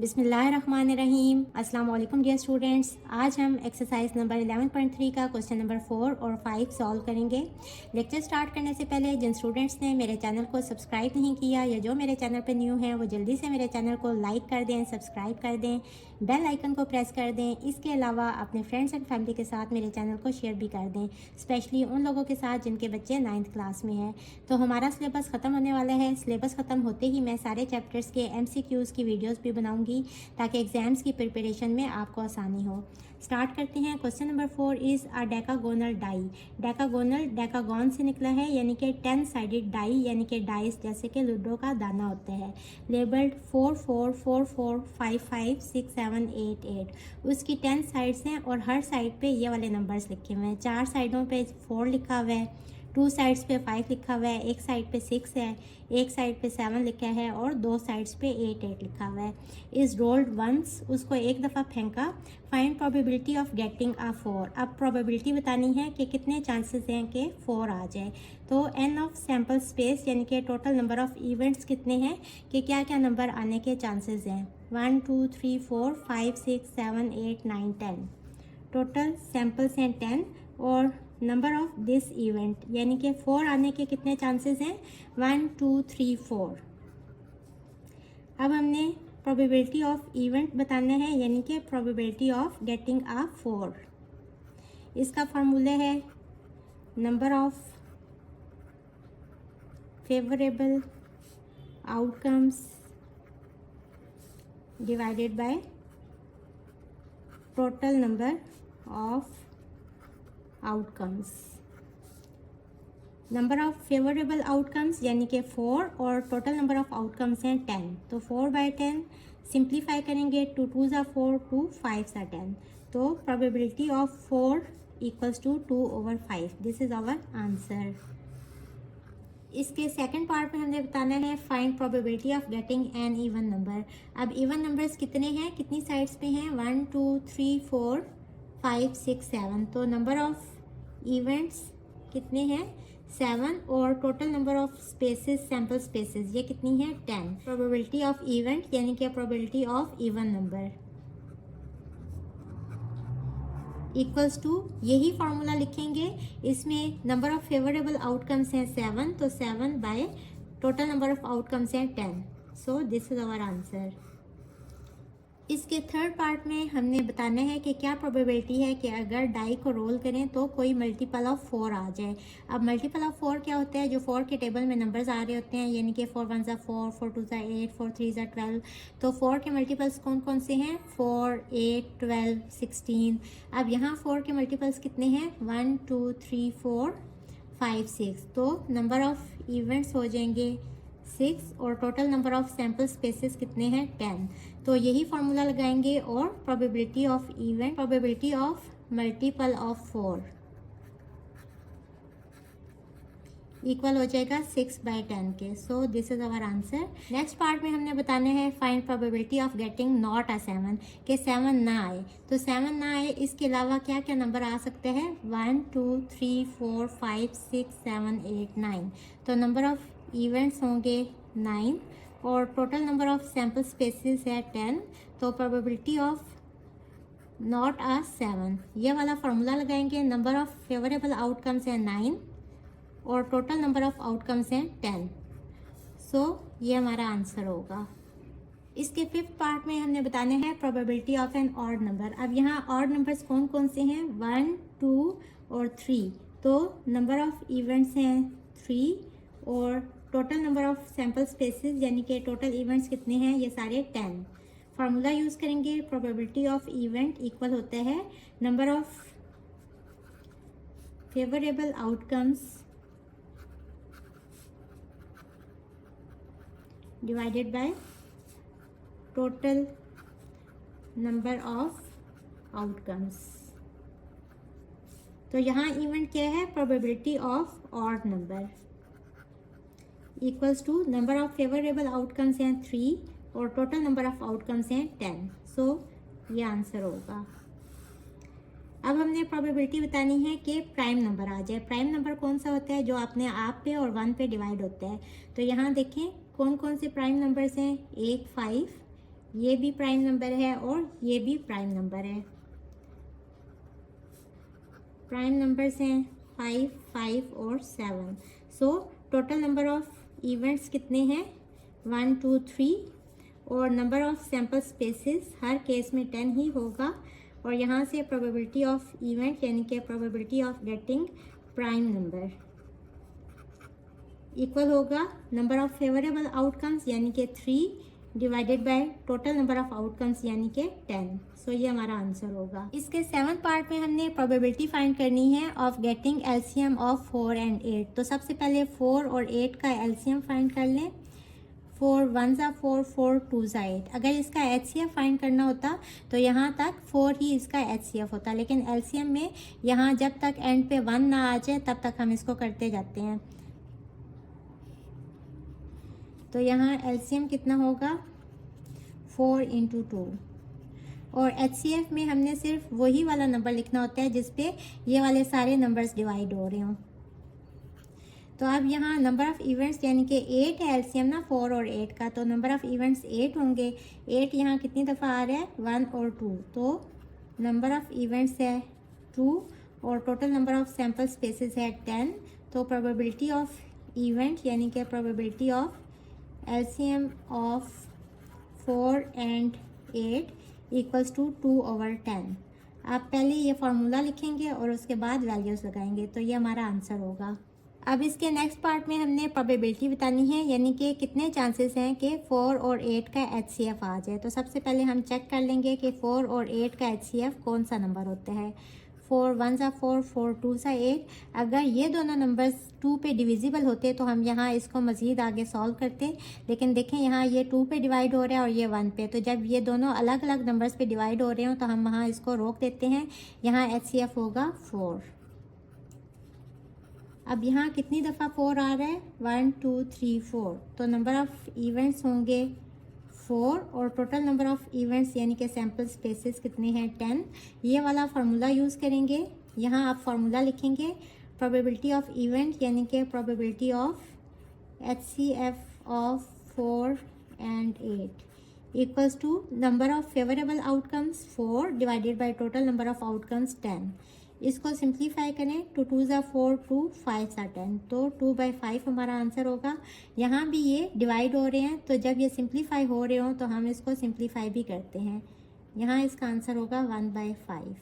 बिस्मिल्लाहिर्रहमानिर्रहीम। अस्सलाम वालेकुम डियर स्टूडेंट्स। आज हम एक्सरसाइज नंबर 11.3 का क्वेश्चन नंबर 4 और 5 सॉल्व करेंगे। लेक्चर स्टार्ट करने से पहले जिन स्टूडेंट्स ने मेरे चैनल को सब्सक्राइब नहीं किया या जो मेरे चैनल पर न्यू हैं वो जल्दी से मेरे चैनल को लाइक कर दें, सब्सक्राइब कर दें, बेल आइकन को प्रेस कर दें। इसके अलावा अपने फ्रेंड्स एंड फैमिली के साथ मेरे चैनल को शेयर भी कर दें, स्पेशली उन लोगों के साथ जिनके बच्चे 9th क्लास में हैं। तो हमारा सिलेबस ख़त्म होने वाला है। सिलेबस ख़त्म होते ही मैं सारे चैप्टर्स के MCQs की वीडियोस भी बनाऊंगी ताकि एग्जाम्स की प्रिपरेशन में आपको आसानी हो। स्टार्ट करते हैं। Question number 4 is a decagonal die. Decagonal decagon से निकला है, यानी कि 10 साइडेड डाई, यानी कि डाइस जैसे कि लूडो का दाना होता है। लेबल्ड 4 4 4 4 5 5 6 7 8 8। उसकी 10 साइड्स हैं और हर साइड पे ये वाले नंबर्स लिखे हुए हैं। 4 साइडों पे 4 लिखा हुआ है, 2 साइड्स पे 5 लिखा हुआ है, एक साइड पे 6 है, एक साइड पे 7 लिखा है और 2 साइड्स पे 8 8 लिखा हुआ है। इज़ रोल्ड वंस, उसको एक दफ़ा फेंका। Find probability of getting a 4। अब प्रोबेबिलिटी बतानी है कि कितने चांसेस हैं कि 4 आ जाए। तो एन ऑफ सैम्पल स्पेस, यानी कि टोटल नंबर ऑफ इवेंट्स कितने हैं कि क्या क्या नंबर आने के चांसेस हैं। 1 2 3 4 5 6 7 8 9 10। टोटल सैम्पल्स हैं 10 और नंबर ऑफ दिस इवेंट यानी कि 4 आने के कितने चांसेस हैं। 1 2 3 4। अब हमने प्रोबेबिलिटी ऑफ इवेंट बताना है, यानी कि प्रोबेबिलिटी ऑफ गेटिंग अ 4। इसका फार्मूला है number of favourable outcomes divided by total number of outcomes. Number of favourable outcomes यानी कि 4 और टोटल नंबर ऑफ आउटकम्स हैं 10। तो 4/10 सिंप्लीफाई करेंगे, 2 2 ज़ा 4, 2 5 ज़ा 10। तो probability of 4 equals to 2/5। This is our answer. इसके सेकंड पार्ट में हमने बताना है find probability of getting an even number. अब इवन नंबर्स कितने हैं, कितनी साइड्स पे हैं। 1 2 3 4 5 6 7। तो नंबर ऑफ इवेंट्स कितने हैं, 7। और total number of spaces, sample spaces, ये कितनी है, 10। प्रोबेबिलिटी ऑफ इवेंट यानी कि probability of even number equals to, यही फार्मूला लिखेंगे। इसमें नंबर ऑफ फेवरेबल आउटकम्स हैं 7, तो 7 by total number of outcomes हैं 10। So this is our answer. इसके थर्ड पार्ट में हमने बताना है कि क्या प्रोबेबिलिटी है कि अगर डाई को रोल करें तो कोई मल्टीपल ऑफ 4 आ जाए। अब मल्टीपल ऑफ 4 क्या होता है, जो 4 के टेबल में नंबर्स आ रहे होते हैं, यानी कि 4 1 ज़ा 4, 4 2 ज़ा 8, 4 3 ज़ा 12। तो 4 के मल्टीपल्स कौन कौन से हैं, 4 8 12 16। अब यहाँ 4 के मल्टीपल्स कितने हैं, 1 2 3 4 5 6। तो नंबर ऑफ इवेंट्स हो जाएंगे 6 और total number of sample spaces कितने हैं, 10। तो यही फार्मूला लगाएंगे और probability of event, probability of multiple of 4 equal हो जाएगा 6/10 के। So this is our answer. Next part में हमने बताना है find probability of getting not a 7, कि 7 ना आए। तो 7 ना आए, इसके अलावा क्या क्या नंबर आ सकते हैं, 1 2 3 4 5 6 7 8 9। तो नंबर ऑफ इवेंट्स होंगे 9 और total number of sample spaces है 10। तो प्रोबेबिलिटी ऑफ नॉट अ 7, ये वाला फार्मूला लगाएंगे। नंबर ऑफ फेवरेबल आउटकम्स है 9 और टोटल नंबर ऑफ आउटकम्स हैं 10। सो ये हमारा आंसर होगा। इसके फिफ्थ पार्ट में हमने बताना है probability of an odd number. अब यहाँ ऑड नंबर्स कौन कौन से हैं, 1 2 और 3। तो नंबर ऑफ इवेंट्स हैं 3 और total number of sample spaces यानी कि टोटल इवेंट्स कितने हैं, ये सारे 10। फार्मूला यूज़ करेंगे, प्रोबेबिलिटी ऑफ इवेंट इक्वल होता है number of favourable outcomes divided by total number of outcomes. तो यहाँ इवेंट क्या है, probability of odd number equals to number of favourable outcomes हैं 3 और टोटल नंबर ऑफ आउटकम्स हैं 10। सो ये आंसर होगा। अब हमने प्रोबेबिलिटी बतानी है कि प्राइम नंबर आ जाए। प्राइम नंबर कौन सा होता है, जो अपने आप पे और 1 पे डिवाइड होता है। तो यहाँ देखें कौन कौन से प्राइम नंबर्स हैं, 1 5 ये भी प्राइम नंबर है और ये भी प्राइम नंबर है। प्राइम नंबर्स हैं 5, 5 और 7। So total number of events कितने हैं? 1, 2, 3 और number of sample spaces her case में 10 ही होगा। और यहाँ से प्रोबेबिलिटी ऑफ इवेंट यानी कि probability of getting prime number equal होगा नंबर ऑफ फेवरेबल आउटकम्स यानी कि 3 divided by total number of outcomes यानी कि 10। सो ये हमारा आंसर होगा। इसके 7th पार्ट में हमने प्रोबेबिलिटी फाइंड करनी है of getting LCM of 4 and 8। तो सबसे पहले 4 और 8 का एलसीएम फाइंड कर लें। 4 1 ज़ा 4, 4 2 ज़ा 8। अगर इसका एचसीएफ फाइंड करना होता तो यहाँ तक 4 ही इसका एचसीएफ होता, लेकिन एलसीएम में यहाँ जब तक एंड पे 1 ना आ जाए तब तक हम इसको करते जाते हैं। तो यहाँ एलसीएम कितना होगा? 4 × 2। और एचसीएफ में हमने सिर्फ वही वाला नंबर लिखना होता है जिस पे ये वाले सारे नंबर्स डिवाइड हो रहे हों। तो अब यहाँ नंबर ऑफ़ इवेंट्स यानी कि 8 है एलसीएम ना 4 और 8 का, तो नंबर ऑफ़ इवेंट्स 8 होंगे। 8 यहाँ कितनी दफ़ा आ रहा है? 1 और 2। तो नंबर ऑफ़ इवेंट्स है 2 और total number of sample spaces है 10। तो प्रोबेबिलिटी ऑफ इवेंट यानी कि probability of LCM of 4 and 8 equals to 2/10। आप पहले ये फार्मूला लिखेंगे और उसके बाद वैल्यूज़ लगाएंगे, तो ये हमारा आंसर होगा। अब इसके नेक्स्ट पार्ट में हमने प्रोबेबिलिटी बतानी है, यानी कि कितने चांसेस हैं कि 4 और 8 का एचसीएफ आ जाए। तो सबसे पहले हम चेक कर लेंगे कि 4 और 8 का एचसीएफ कौन सा नंबर होता है। 4 1 ज़ा 4, 4 2 ज़ा 8। अगर ये दोनों नंबर्स 2 पे डिविजिबल होते तो हम यहाँ इसको मज़ीद आगे सॉल्व करते, लेकिन देखें यहाँ ये 2 पे डिवाइड हो रहा है और ये 1 पे। तो जब ये दोनों अलग अलग नंबर्स पे डिवाइड हो रहे हो तो हम वहाँ इसको रोक देते हैं। यहाँ एचसीएफ होगा 4। अब यहाँ कितनी दफ़ा 4 आ रहा है? 1 2 3 4। तो नंबर ऑफ़ इवेंट्स होंगे 4 और टोटल नंबर ऑफ़ इवेंट्स यानी कि सैम्पल स्पेसेस कितने हैं? 10। ये वाला फार्मूला यूज़ करेंगे। यहाँ आप फार्मूला लिखेंगे प्रोबेबिलिटी ऑफ इवेंट यानी कि probability of HCF of 4 and 8 equals to number of favourable outcomes 4 divided by total number of outcomes 10। इसको सिंप्लीफाई करें। 2 2 ज़ा 4, 2 5 ज़ा 10। तो 2/5 हमारा आंसर होगा। यहाँ भी ये डिवाइड हो रहे हैं, तो जब ये सिंप्लीफाई हो रहे हो तो हम इसको सिंप्लीफाई भी करते हैं। यहाँ इसका आंसर होगा 1/5।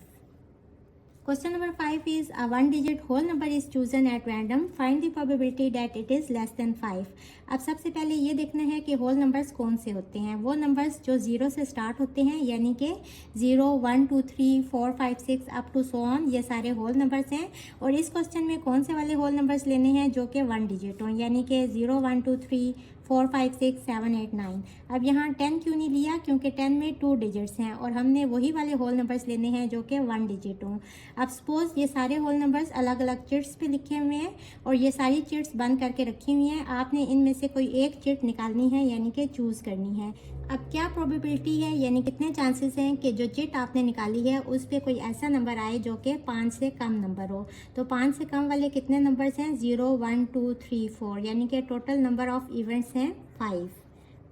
Question number 5 is a one-digit whole number is chosen at random. Find the probability that it is less than 5. अब सबसे पहले ये देखना है कि होल नंबर्स कौन से होते हैं। वो नंबर्स जो 0 से स्टार्ट होते हैं, यानी कि 0 1 2 3 4 5 6 अप टू सो ऑन, ये सारे होल नंबर्स हैं। और इस क्वेश्चन में कौन से वाले होल नंबर्स लेने हैं जो कि 1 डिजिट हों, यानी कि 0 1 2 3 4 5 6 7 8 9। अब यहाँ 10 क्यों नहीं लिया? क्योंकि 10 में 2 डिजिट्स हैं और हमने वही वाले होल नंबर्स लेने हैं जो कि 1 डिजिट हों। अब सपोज़ ये सारे होल नंबर्स अलग अलग चिट्स पे लिखे हुए हैं और ये सारी चिट्स बंद करके रखी हुई हैं। आपने इनमें से कोई एक चिट निकालनी है, यानी कि चूज़ करनी है। अब क्या प्रोबेबिलिटी है, यानी कितने चांसेस हैं कि जो चिट आपने निकाली है उस पर कोई ऐसा नंबर आए जो कि 5 से कम नंबर हो। तो 5 से कम वाले कितने नंबर्स हैं? 0 1 2 3 4, यानी कि टोटल नंबर ऑफ़ इवेंट्स हैं 5।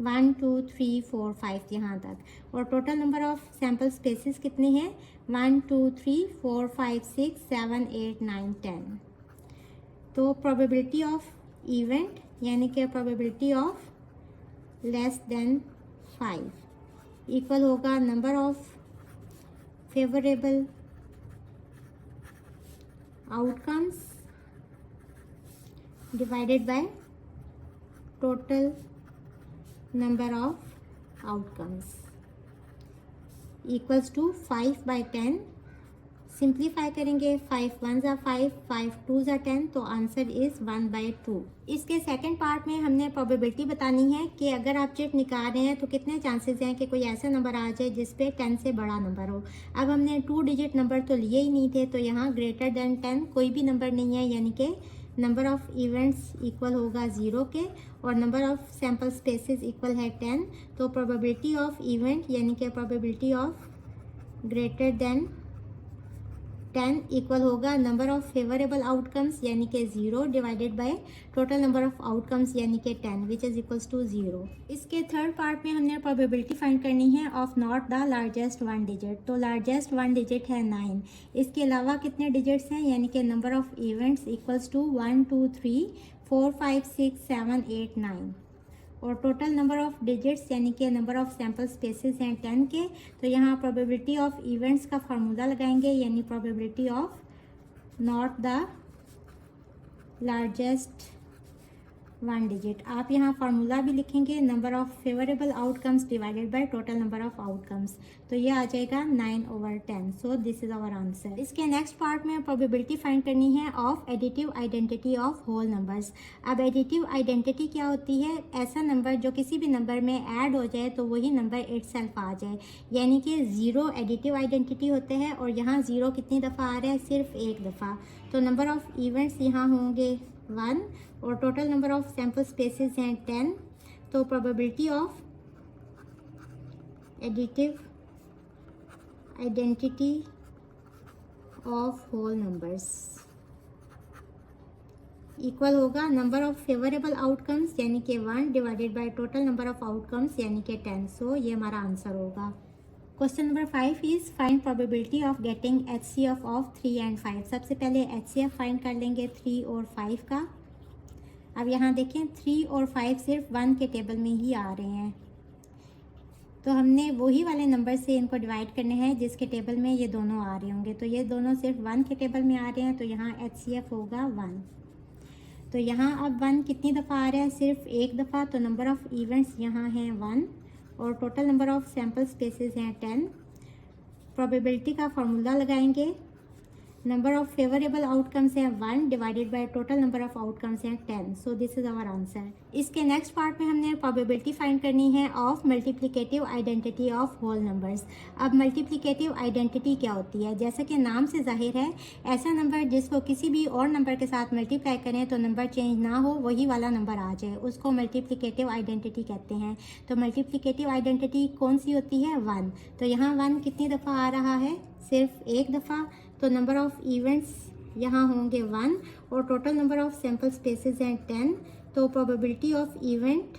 1 2 3 4 5 यहाँ तक। और total number of sample spaces कितने हैं? 1 2 3 4 5 6 7 8 9 10। तो प्रोबेबिलिटी ऑफ इवेंट यानी कि probability of less than 5 equal होगा number of favourable outcomes divided by total number of outcomes equals to 5/10। Simplify करेंगे। 5 1 ज़ा 5, 5 2 ज़ा 10, तो आंसर इज़ 1/2। इसके सेकंड पार्ट में हमने प्रोबेबिलिटी बतानी है कि अगर आप चिट निकाल रहे हैं तो कितने चांसेस हैं कि कोई ऐसा नंबर आ जाए जिस पे 10 से बड़ा नंबर हो। अब हमने 2 डिजिट नंबर तो लिए ही नहीं थे, तो यहाँ ग्रेटर देन 10 कोई भी नंबर नहीं है, यानी कि नंबर ऑफ़ इवेंट्स इक्वल होगा 0 के और number of sample spaces equal है 10। तो प्रोबेबिलिटी ऑफ इवेंट यानी कि probability of greater than 10 equal होगा नंबर ऑफ फेवरेबल आउटकम्स यानी कि 0 divided by total number of outcomes यानी कि 10 विच इज इक्वल्स टू 0। इसके थर्ड पार्ट में हमने प्रोबेबिलिटी फाइंड करनी है of not the largest one digit. तो लार्जेस्ट वन डिजिट है 9, इसके अलावा कितने डिजिट्स हैं यानी कि number of events equals to 1 2 3 4 5 6 7 8 9 और टोटल नंबर ऑफ डिजिट्स यानी कि नंबर ऑफ सैम्पल स्पेसेस हैं 10 के। तो यहाँ प्रोबेबिलिटी ऑफ इवेंट्स का फार्मूला लगाएंगे यानी probability of not the largest one digit. आप यहाँ फार्मूला भी लिखेंगे number of favourable outcomes divided by total number of outcomes. तो ये आ जाएगा 9/10। So this is our answer. इसके नेक्स्ट पार्ट में प्रोबेबिलिटी फाइंड करनी है of additive identity of whole numbers. अब एडिटिव आइडेंटिटी क्या होती है? ऐसा नंबर जो किसी भी नंबर में ऐड हो जाए तो वही नंबर इटसेल्फ आ जाए, यानी कि 0 एडिटिव आइडेंटिटी होते हैं और यहाँ 0 कितनी दफ़ा आ रहा है? सिर्फ एक दफ़ा। तो नंबर ऑफ इवेंट्स यहाँ होंगे 1 और total number of sample spaces हैं 10। तो probability of additive identity of whole numbers equal होगा नंबर ऑफ फेवरेबल आउटकम्स यानी कि 1 divided by total number of outcomes यानी कि 10। सो ये हमारा आंसर होगा। Question number 5 is find probability of getting HCF of 3 and 5। सबसे पहले HCF फाइंड कर लेंगे 3 और 5 का। अब यहाँ देखें 3 और 5 सिर्फ 1 के टेबल में ही आ रहे हैं, तो हमने वही वाले नंबर से इनको डिवाइड करने हैं जिसके टेबल में ये दोनों आ रहे होंगे। तो ये दोनों सिर्फ 1 के टेबल में आ रहे हैं, तो यहाँ HCF होगा 1। तो यहाँ अब 1 कितनी दफ़ा आ रहा है? सिर्फ एक दफ़ा। तो नंबर ऑफ़ इवेंट्स यहाँ हैं 1 और total number of sample spaces हैं 10। प्रोबेबिलिटी का फार्मूला लगाएंगे, नंबर ऑफ फेवरेबल आउटकम्स हैं 1 divided by total number of outcomes हैं 10। So this is our answer. इसके नेक्स्ट पार्ट में हमने प्रोबेबिलिटी फाइंड करनी है of multiplicative identity of whole numbers. अब मल्टीप्लिकेटिव आइडेंटिटी क्या होती है? जैसा कि नाम से जाहिर है, ऐसा नंबर जिसको किसी भी और नंबर के साथ मल्टीप्लाई करें तो नंबर चेंज ना हो, वही वाला नंबर आ जाए, उसको मल्टीप्लिकेटिव आइडेंटिटी कहते हैं। तो मल्टीप्लिकेटिव आइडेंटिटी कौन सी होती है? 1। तो यहाँ 1 कितनी दफ़ा आ रहा है? सिर्फ एक दफ़ा। तो नंबर ऑफ़ इवेंट्स यहाँ होंगे 1 और total number of sample spaces हैं 10। तो प्रोबेबिलिटी ऑफ इवेंट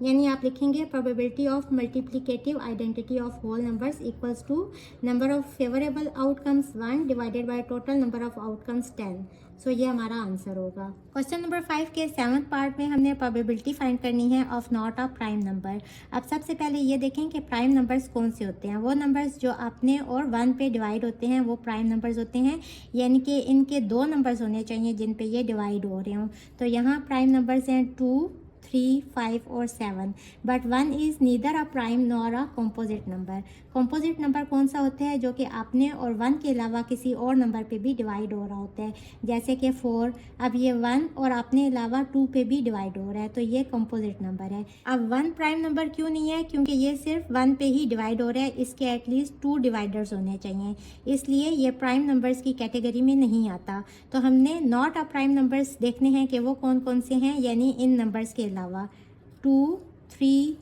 यानी आप लिखेंगे probability of multiplicative identity of whole numbers equals to number of favourable outcomes 1 divided by total number of outcomes 10। So ये हमारा आंसर होगा। क्वेश्चन नंबर 5 के 7th part में हमने प्रोबेबिलिटी फाइंड करनी है of not a prime number. अब सबसे पहले ये देखें कि प्राइम नंबर्स कौन से होते हैं। वो नंबर्स जो अपने और 1 पे डिवाइड होते हैं वो प्राइम नंबर्स होते हैं, यानी कि इनके 2 नंबर्स होने चाहिए जिन पे ये डिवाइड हो रहे हों। तो यहाँ प्राइम नंबर्स हैं 2 3 5 और 7, but 1 is neither a prime nor a composite number. Composite number कौन सा होता है? जो कि अपने और 1 के अलावा किसी और नंबर पे भी डिवाइड हो रहा होता है, जैसे कि 4। अब ये 1 और अपने अलावा 2 पे भी डिवाइड हो रहा है, तो ये कॉम्पोजिट नंबर है। अब 1 प्राइम नंबर क्यों नहीं है? क्योंकि ये सिर्फ 1 पे ही डिवाइड हो रहा है, इसके एटलीस्ट 2 डिवाइडर्स होने चाहिए, इसलिए ये प्राइम नंबर्स की कैटेगरी में नहीं आता। तो हमने नॉट अ प्राइम नंबर्स देखने हैं कि वो कौन कौन से हैं, यानी इन नंबर्स के अलावा 2 3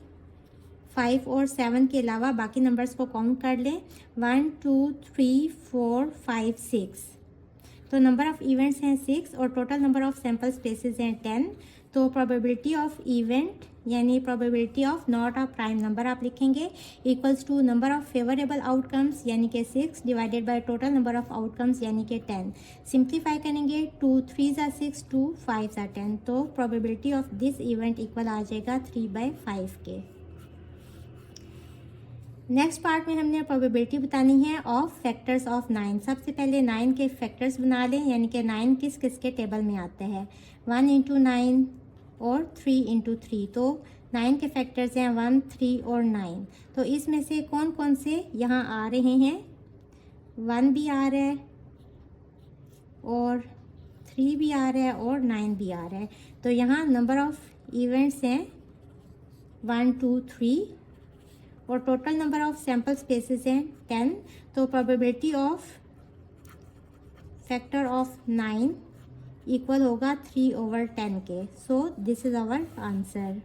5 और 7 के अलावा बाकी नंबर्स को काउंट कर लें। 1 2 3 4 5 6। तो नंबर ऑफ़ इवेंट्स हैं 6 और total number of sample spaces हैं 10। तो प्रोबेबिलिटी ऑफ इवेंट यानी probability of not a prime number आप लिखेंगे equals to number of favourable outcomes यानी कि 6 divided by total number of outcomes यानी कि 10। सिंप्लीफाई करेंगे 2 3 ज़ा 6 2 5 ज़ा 10। तो probability of this event equal आ जाएगा 3/5 के। नेक्स्ट पार्ट में हमने प्रोबेबिलिटी बतानी है ऑफ फैक्टर्स ऑफ 9। सबसे पहले 9 के फैक्टर्स बना लें, यानी कि 9 किस किस के टेबल में आते हैं? 1 × 9 और 3 × 3। तो 9 के फैक्टर्स हैं 1 3 और 9। तो इसमें से कौन कौन से यहाँ आ रहे हैं? 1 भी आ रहा है और 3 भी आ रहा है और 9 भी आ रहा है। तो यहाँ नंबर ऑफ इवेंट्स हैं 1 2 3 और total number of sample spaces हैं 10। तो probability of factor of 9 equal होगा 3/10 के। So this is our answer.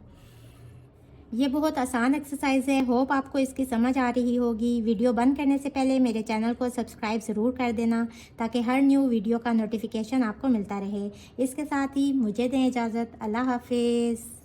ये बहुत आसान एक्सरसाइज है। होप आपको इसकी समझ आ रही होगी। वीडियो बंद करने से पहले मेरे चैनल को सब्सक्राइब ज़रूर कर देना ताकि हर न्यू वीडियो का नोटिफिकेशन आपको मिलता रहे। इसके साथ ही मुझे दें इजाज़त। अल्लाह हाफिज़।